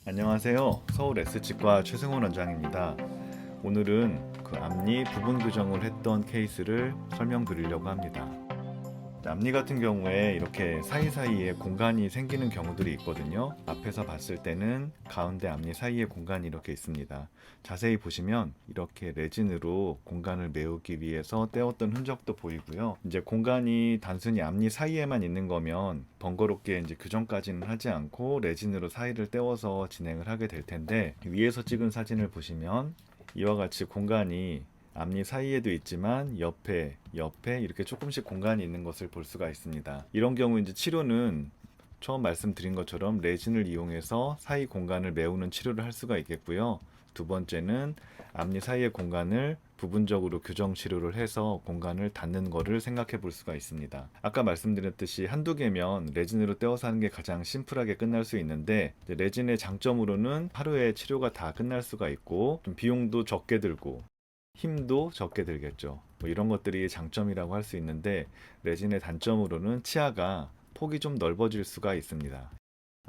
안녕하세요. 서울 S치과 최승원 원장입니다. 오늘은 그 앞니 부분 교정을 했던 케이스를 설명드리려고 합니다. 앞니 같은 경우에 이렇게 사이사이에 공간이 생기는 경우들이 있거든요. 앞에서 봤을 때는 가운데 앞니 사이에 공간이 이렇게 있습니다. 자세히 보시면 이렇게 레진으로 공간을 메우기 위해서 떼었던 흔적도 보이고요. 이제 공간이 단순히 앞니 사이에만 있는 거면 번거롭게 이제 교정까지는 하지 않고 레진으로 사이를 떼어서 진행을 하게 될 텐데, 위에서 찍은 사진을 보시면 이와 같이 공간이 앞니 사이에도 있지만 옆에 이렇게 조금씩 공간이 있는 것을 볼 수가 있습니다. 이런 경우 이제 치료는 처음 말씀드린 것처럼 레진을 이용해서 사이 공간을 메우는 치료를 할 수가 있겠고요. 두 번째는 앞니 사이의 공간을 부분적으로 교정 치료를 해서 공간을 닫는 거를 생각해 볼 수가 있습니다. 아까 말씀드렸듯이 한두 개면 레진으로 떼어서 하는 게 가장 심플하게 끝날 수 있는데, 레진의 장점으로는 하루에 치료가 다 끝날 수가 있고 좀 비용도 적게 들고 힘도 적게 들겠죠. 뭐 이런 것들이 장점이라고 할 수 있는데, 레진의 단점으로는 치아가 폭이 좀 넓어질 수가 있습니다.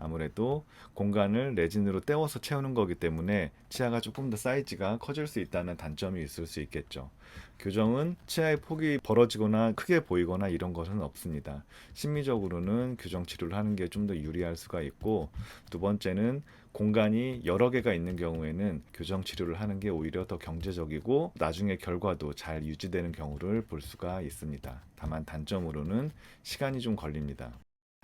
아무래도 공간을 레진으로 때워서 채우는 거기 때문에 치아가 조금 더 사이즈가 커질 수 있다는 단점이 있을 수 있겠죠. 교정은 치아의 폭이 벌어지거나 크게 보이거나 이런 것은 없습니다. 심리적으로는 교정 치료를 하는 게 좀 더 유리할 수가 있고, 두 번째는 공간이 여러 개가 있는 경우에는 교정 치료를 하는 게 오히려 더 경제적이고 나중에 결과도 잘 유지되는 경우를 볼 수가 있습니다. 다만 단점으로는 시간이 좀 걸립니다.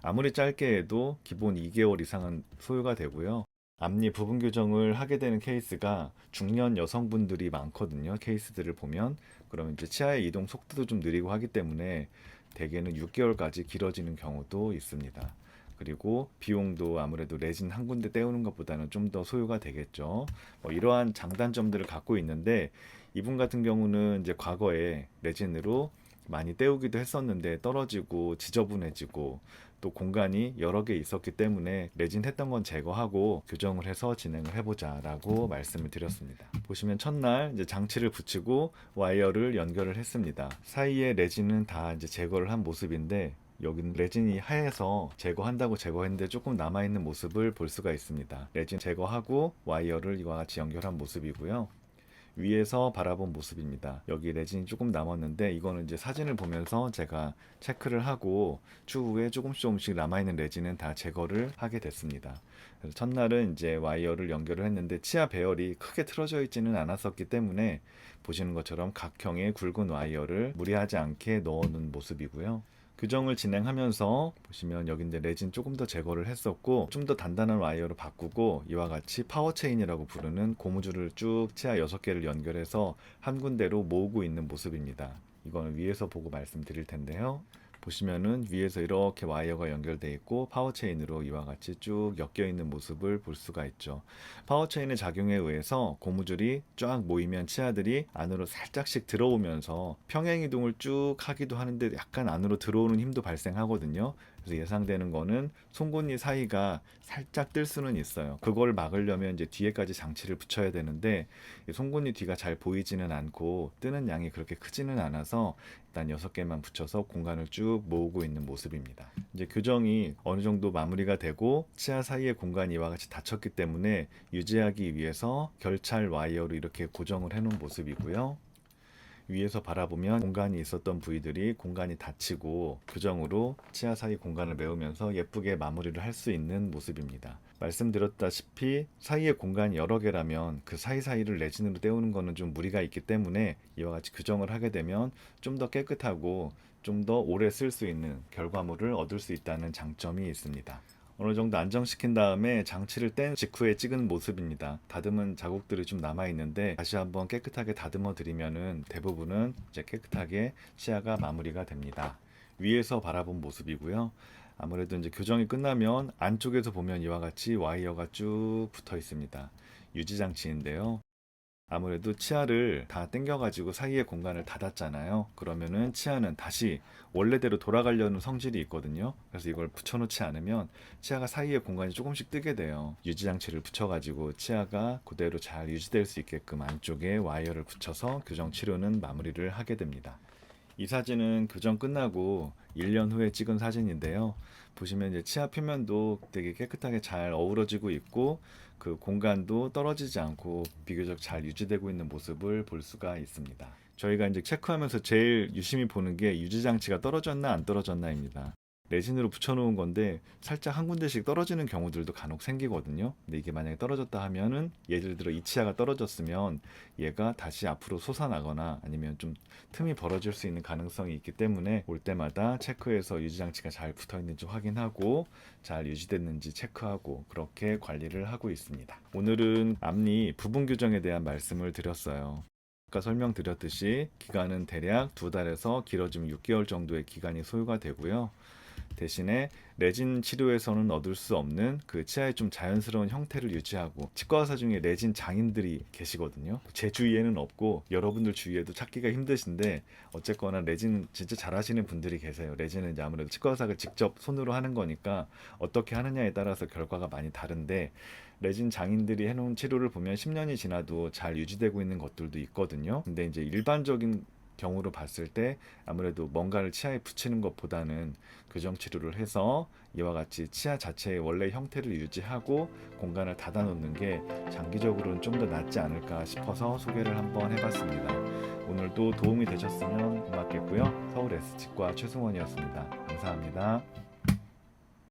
아무리 짧게 해도 기본 2개월 이상은 소요가 되고요. 앞니 부분 교정을 하게 되는 케이스가 중년 여성분들이 많거든요. 케이스들을 보면. 그러면 이제 치아의 이동 속도도 좀 느리고 하기 때문에 대개는 6개월까지 길어지는 경우도 있습니다. 그리고 비용도 아무래도 레진 한 군데 떼우는 것보다는 좀 더 소요가 되겠죠. 이러한 장단점들을 갖고 있는데, 이분 같은 경우는 이제 과거에 레진으로 많이 때우기도 했었는데 떨어지고 지저분해지고 또 공간이 여러 개 있었기 때문에 레진 했던 건 제거하고 교정을 해서 진행을 해보자 라고 말씀을 드렸습니다. 보시면 첫날 이제 장치를 붙이고 와이어를 연결을 했습니다. 사이에 레진은 다 이제 제거를 한 모습인데, 여기는 레진이 하얘서 제거한다고 제거했는데 조금 남아있는 모습을 볼 수가 있습니다. 레진 제거하고 와이어를 이와 같이 연결한 모습이고요. 위에서 바라본 모습입니다. 여기 레진이 조금 남았는데 이거는 이제 사진을 보면서 제가 체크를 하고 추후에 조금씩 남아있는 레진은 다 제거를 하게 됐습니다. 그래서 첫날은 이제 와이어를 연결을 했는데 치아 배열이 크게 틀어져 있지는 않았었기 때문에 보시는 것처럼 각형의 굵은 와이어를 무리하지 않게 넣어놓은 모습이고요. 교정을 진행하면서 보시면 여기 이제 레진 조금 더 제거를 했었고 좀 더 단단한 와이어로 바꾸고 이와 같이 파워체인이라고 부르는 고무줄을 쭉 치아 6개를 연결해서 한 군데로 모으고 있는 모습입니다. 이거는 위에서 보고 말씀드릴 텐데요. 보시면은 위에서 이렇게 와이어가 연결되어 있고 파워체인으로 이와 같이 쭉 엮여 있는 모습을 볼 수가 있죠. 파워체인의 작용에 의해서 고무줄이 쫙 모이면 치아들이 안으로 살짝씩 들어오면서 평행이동을 쭉 하기도 하는데 약간 안으로 들어오는 힘도 발생하거든요. 그래서 예상되는 거는 송곳니 사이가 살짝 뜰 수는 있어요. 그걸 막으려면 이제 뒤에까지 장치를 붙여야 되는데 송곳니 뒤가 잘 보이지는 않고 뜨는 양이 그렇게 크지는 않아서 일단 6개만 붙여서 공간을 쭉 모으고 있는 모습입니다. 이제 교정이 어느 정도 마무리가 되고 치아 사이의 공간이 이와 같이 닫혔기 때문에 유지하기 위해서 결찰 와이어로 이렇게 고정을 해 놓은 모습이고요. 위에서 바라보면 공간이 있었던 부위들이 공간이 닫히고 교정으로 치아 사이 공간을 메우면서 예쁘게 마무리를 할 수 있는 모습입니다. 말씀드렸다시피 사이에 공간이 여러 개라면 그 사이사이를 레진으로 때우는 거는 좀 무리가 있기 때문에 이와 같이 교정을 하게 되면 좀 더 깨끗하고 좀 더 오래 쓸 수 있는 결과물을 얻을 수 있다는 장점이 있습니다. 어느 정도 안정시킨 다음에 장치를 뗀 직후에 찍은 모습입니다. 다듬은 자국들이 좀 남아 있는데 다시 한번 깨끗하게 다듬어 드리면은 대부분은 이제 깨끗하게 치아가 마무리가 됩니다. 위에서 바라본 모습이고요. 아무래도 이제 교정이 끝나면 안쪽에서 보면 이와 같이 와이어가 쭉 붙어 있습니다. 유지 장치인데요. 아무래도 치아를 다 당겨가지고 사이에 공간을 닫았잖아요. 그러면은 치아는 다시 원래대로 돌아가려는 성질이 있거든요. 그래서 이걸 붙여놓지 않으면 치아가 사이에 공간이 조금씩 뜨게 돼요. 유지장치를 붙여가지고 치아가 그대로 잘 유지될 수 있게끔 안쪽에 와이어를 붙여서 교정 치료는 마무리를 하게 됩니다. 이 사진은 교정 끝나고 1년 후에 찍은 사진인데요. 보시면 이제 치아 표면도 되게 깨끗하게 잘 어우러지고 있고 그 공간도 떨어지지 않고 비교적 잘 유지되고 있는 모습을 볼 수가 있습니다. 저희가 이제 체크하면서 제일 유심히 보는 게 유지 장치가 떨어졌나 안 떨어졌나입니다. 레진으로 붙여놓은 건데 살짝 한 군데씩 떨어지는 경우들도 간혹 생기거든요. 근데 이게 만약에 떨어졌다 하면은 예를 들어 이 치아가 떨어졌으면 얘가 다시 앞으로 솟아나거나 아니면 좀 틈이 벌어질 수 있는 가능성이 있기 때문에 올 때마다 체크해서 유지장치가 잘 붙어 있는지 확인하고 잘 유지됐는지 체크하고 그렇게 관리를 하고 있습니다. 오늘은 앞니 부분 교정에 대한 말씀을 드렸어요. 아까 설명드렸듯이 기간은 대략 2달에서 길어지면 6개월 정도의 기간이 소요가 되고요. 대신에 레진 치료에서는 얻을 수 없는 그 치아의 좀 자연스러운 형태를 유지하고, 치과 의사 중에 레진 장인들이 계시거든요. 제 주위에는 없고 여러분들 주위에도 찾기가 힘드신데 어쨌거나 레진 진짜 잘하시는 분들이 계세요. 레진은 이제 아무래도 치과 의사가 직접 손으로 하는 거니까 어떻게 하느냐에 따라서 결과가 많이 다른데, 레진 장인들이 해놓은 치료를 보면 10년이 지나도 잘 유지되고 있는 것들도 있거든요. 근데 이제 일반적인 경우로 봤을 때 아무래도 뭔가를 치아에 붙이는 것보다는 교정 치료를 해서 이와 같이 치아 자체의 원래 형태를 유지하고 공간을 닫아 놓는 게 장기적으로는 좀 더 낫지 않을까 싶어서 소개를 한번 해봤습니다. 오늘도 도움이 되셨으면 고맙겠고요. 서울 S치과 최승원이었습니다. 감사합니다.